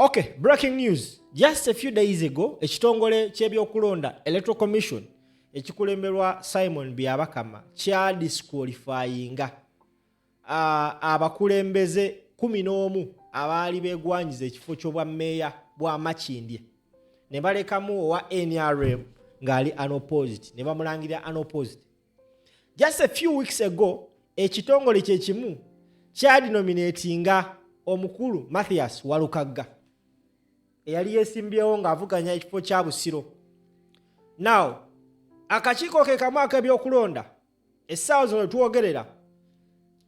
Okay, breaking news. Just a few days ago, ekitongole ky'ebyokulonda Electoral Commission ekikulemberwa Simon Byabakama kya disqualifyinga abakulembeze 11 abaali beegwanyiza ekifo ky'obwa meya bwa Makindye ne balekamu owa NRM ngali unopposed ne bamulangira unopposed. Just a few weeks ago, ekitongole kye kimu kya denominatinga omukulu Mathias Walukagga eyali yesimbyewo ng'avuganya ekifo kya Busiro. Now, akakiiko ke kamu ak'ebyokulonda essaawa zino tuwogerera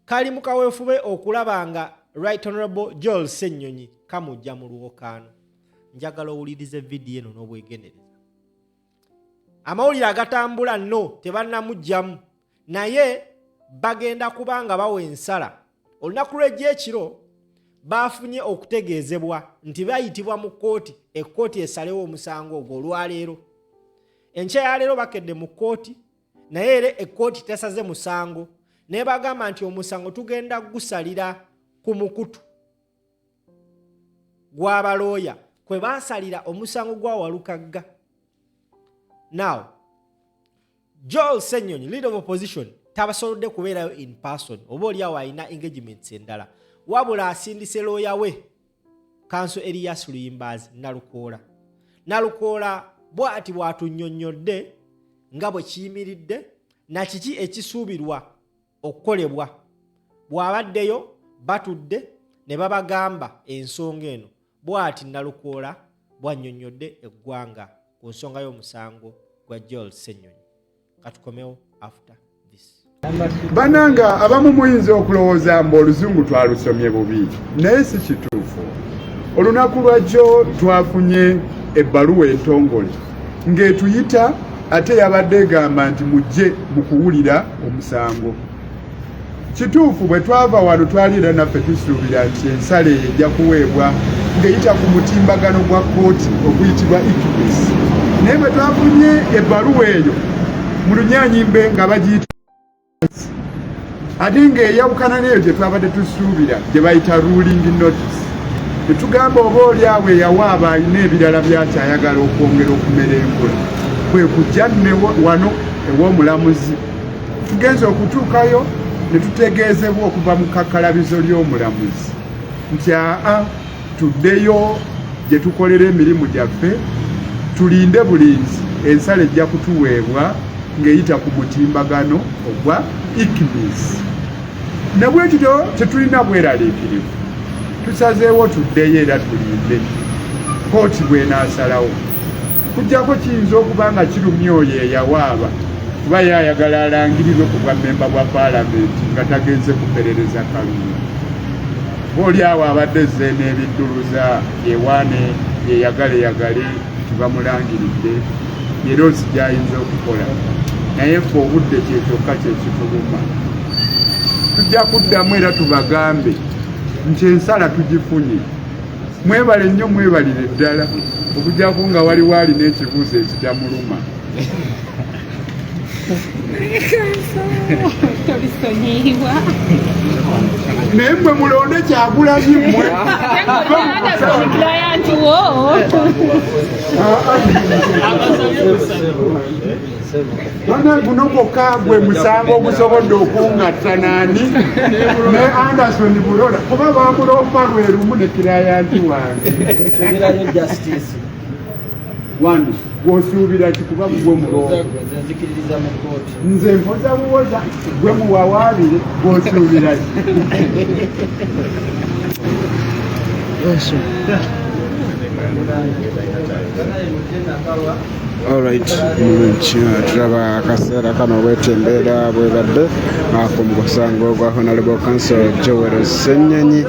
kali mu kaweefube okulaba nga Right Honorable Joel Ssenyonyi kamujja mu lwokaano. Njagala owulirize vidiyo eno n'obwegendereza. Amawulire agatambula nno tebannamugjamu naye bagenda kubanga bawa ensala. Olunaku lw'egyekiro bafunye okutegeezebwa nti bayitibwa mu kkooti, ekkooti esalewo omusango ogwo olwaleero. Enkya ya leero bakedde mu kkooti naye era ekkooti tesaze musango naye bagamba nti omusango tugenda gusalira ku mukutu gw'abalooya kwe baasalira omusango gwa Walukagga. Now, Joel Ssenyonyi, leader of opposition, tabasolodde kubeerayo in person oba oliawo alina engagements endala wabula asindise looya we Kanso Elias Luyimbazi Nalukoola bw'ati bw'atunnyonnyodde nga bwe kiyimiridde na kiki ekisuubirwa okukolebwa. Bw'abaddeyo batudde ne babagamba ensonga eno bw'ati Nalukoola bw'annyonnyodde eggwanga ku nsonga y'omusango gwa Joel Ssenyonyi. Katukomewo after this. Bananga abamu muyinza okulowooza mbu oluzungu twalusomye bubi naye si kituufu. Olunaku lwajjo twafunye ebbaluwa entongole ng'etuyita ate yabadde egamba nti mujje mu kuwulira omusango. Kituufu bwe twava wano twaliira naffe tusuubira nti ensala ejja kuweebwa ng'eyita ku mutimbagano gwa kkooti oguyitibwa Ikibisi. Naye bwe twafunye ebbaluwa eyo mu Lunyaanyimbe nga bagiyita ate ng'eyawukana n'eyo gye twabadde tusuubira gye bayita ruling notice. Tetugamba oba oli awo eyawaaba alina ebirala byakyayagala okwongera okumera enkola kwe kujja ne wano ew'omulamuzi. Tugenze okutuukayo ne tutegeezebwa okuva mu kakkalabizo ly'omulamuzi nti tuddeyo gye tukolera emirimu gyaffe tulinde bulinzi ensala ejja kutuweebwa ng'eyita ku mutimbagano ogwa Ikibisi. Ne bwe kityo tetulina bweraliikirivu tusazeewo tuddeyo era tulinde kkooti bw'enaasalawo. Kujjako kiyinza okuba nga kirumya oyo eyawaaba kuba yayagala alangirirwe ku bwa memba bwa paalamenti nga tagenze kuperereza kalulu. Oli awo abadde zze n'ebidduluza yewaane yeyagale tibamulangiridde yerozi gy'ayinza okukola naye ffe obudde kyekyokka kyekituluma. Tujja kuddamu era tubagambe nti ensala tugifunye. Mwebale nnyo mwebalire ddala okujjako nga waliwo alina ekibuuzo ekitamuluma. Naye mmwe mulonde Kyagulanyi mmwe. None guno gwokka gwe musango ogusobodde okungatta nani ne Anderson Bulola kuba bamulomba lwe lumu ne kirayanti wange. Wano gwosuubira kikuba gwe mulongo nze mpoza buwoza gwe muwawaabire gwosuubira Alright, tulaba akaseera kano bwetembeera bwebadde ku musango gwa Honorable Council Joel Ssenyonyi,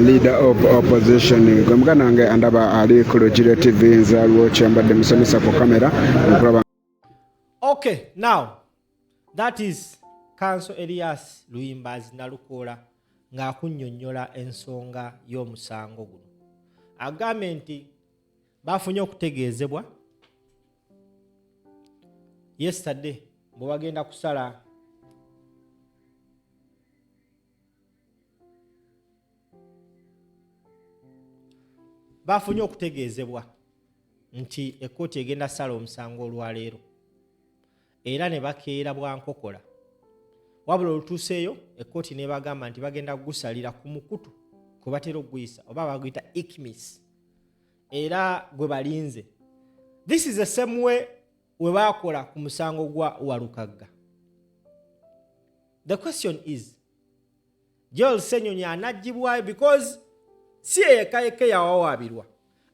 leader of opposition. Gwe muganange andaba ali ku Lugire TV nzaalwo kyambadde musomesa ku kamera. Okay, now that is Kanso Elias Luyimbazi Nalukoola ng'akunnyonnyola ensonga y'omusango guno. Agambye nti bafunye okutegeezebwa yesterday bwe bagenda kusala bafunye okutegeezebwa nti ekkooti egenda sala omusango olwaleero era ne bakeera bwankokola wabula olutuuseeyo ekkooti ne bagamba nti bagenda gusalira ku mukutu kwe batera okuguyisa oba baguyita ikmis era gwe balinze. This is the same way we baakola ku musango gwa Walukagga. The question is, Joel Ssenyonyi anagibwayo because si yekka yawawaabirwa.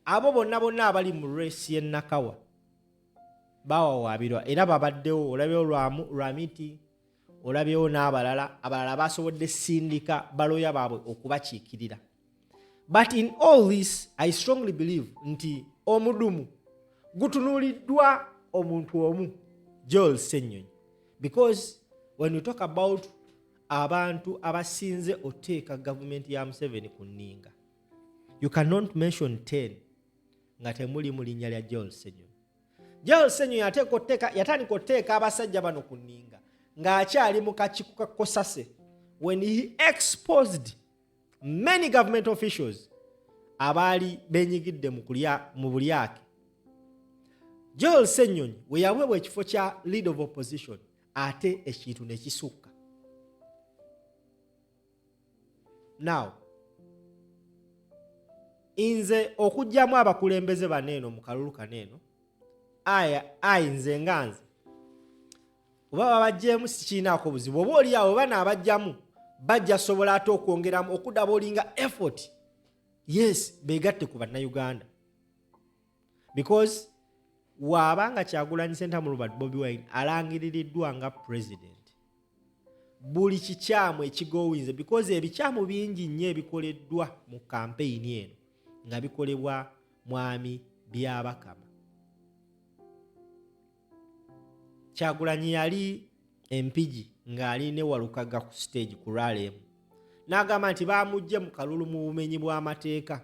Abo bonna abali mu race y'e Nakawa bawawaabirwa era babaddewo, olabyewo Lwamiti, olabyewo n'abalala basobodde sindika baloya baabwe okubakiikirira. But in all this, I strongly believe nti omudumu gutunuuliddwa omuntu omu, Joel Ssenyonyi. Because when we talk about abantu abasinze oteeka gavumenti ya Museveni ku nninga, you cannot mention 10 nga temuli mu linnya lya Joel Ssenyonyi. Joel Ssenyonyi yatandika oteeka abasajja bano ku nninga ng'akyali mu kakiiko ka Kosase when he exposed many government officials abaali benyigidde mu bulyake. Joel Ssenyonyi we yaweebwa ekifo kya leader of opposition ate ekintu ne kisukka. Now, inze okujjamu abakulembeze baneeno mu kalulu kaneeno nze nganze oba babajjeemu sikiinaako buzibu, oba oliawo bana abajjamu bajja sobola ate okwongeramu okudaboolinga effort, yes, beegatte ku bannayuganda. Because waabanga Kyagulanyi Ssentamu Robert Bobi Wine alangiririddwa nga president, buli kikyamu ekigowinze, because ebikyamu bingi nnyo ebikoleddwa mu kampeyini eno nga bikolebwa mwami Byabakama. Kyagulanyi yali empigi ng'ali ne Walukagga ku stage ku ralemu n'agamba nti baamugye mu kalulu mu bumenyi bw'amateeka,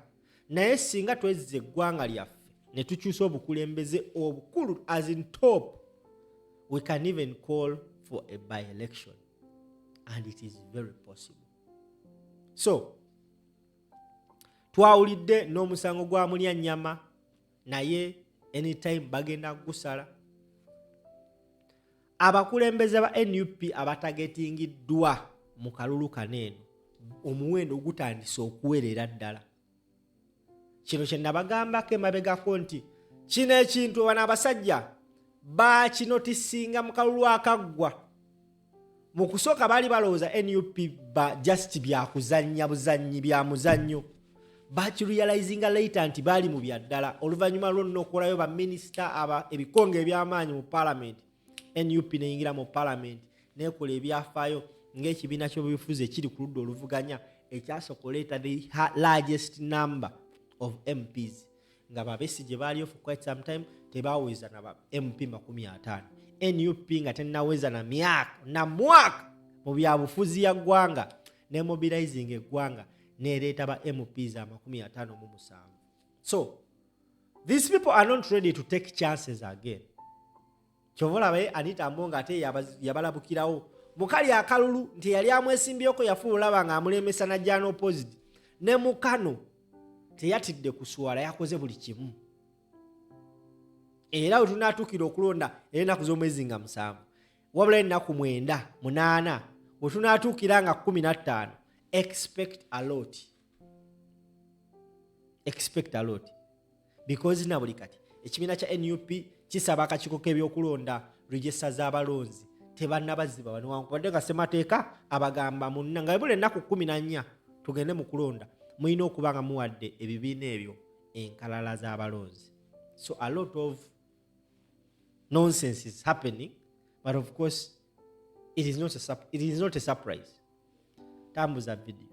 naye singa twezza eggwanga lyaffe ne tukyusa obukulembeze obukulu as in top, we can even call for a by-election and it is very possible. So twawulidde n'omusango gwa Mulyannyama naye anytime bagenda gusala. Abakulembeze ba NUP abatagetingiddwa mu kalulu kaneeno omuwendo gutandise okuwerera ddala. Kino kye nabagambako emabegako nti kino ekintu bano abasajja bakinotisinga mu kalulu akaggwa. Mu kusooka baali balowooza NUP just byakuzannya buzannyi bya muzannyo, bakirealizinga later nti baali mu bya ddala. Oluvannyuma lwonna okulayo baminisita ebikonge eby'amaanyi mu palamenti, NUP neyingira mu palamenti nekola ebyafaayo ng'ekibiina ky'obufuzi ekiri ku ludda oluvuganya ekyasooka oleeta the largest number of MPs nga Besigye baaliyo for quite some time tebaweza na MP 50. NUP nga tennaweza na mwaka mu byabufuzi ya ggwanga ne mobilizing eggwanga nereeta ba MPs 57. So these people are not ready to take chances again. Kyovola baye Anita Amonga ate yabalabukirawo mukali akalulu nti yali amwesimbyeko yafuula banga amulemesa na jano opposite ne mukano teyatidde kuswala, yakoze buli kimu. Era otunaatukira okulonda ennaku z'omwezi nga 7 wabula ennaku 9 8 otunaatuukira nga 15. Expect a lot because na buli kati ekibiina kya NUP kisaba akakiiko k'ebyokulonda register z'abalonzi tebannabaziba bano wankubadde nga ssemateeka abagamba munna nga buli ennaku 14 tugende mu kulonda mulina okuba nga muwadde ebibiina ebyo enkalala z'abalonzi. So a lot of nonsense is happening, but of course it is not a surprise. Tambuza video.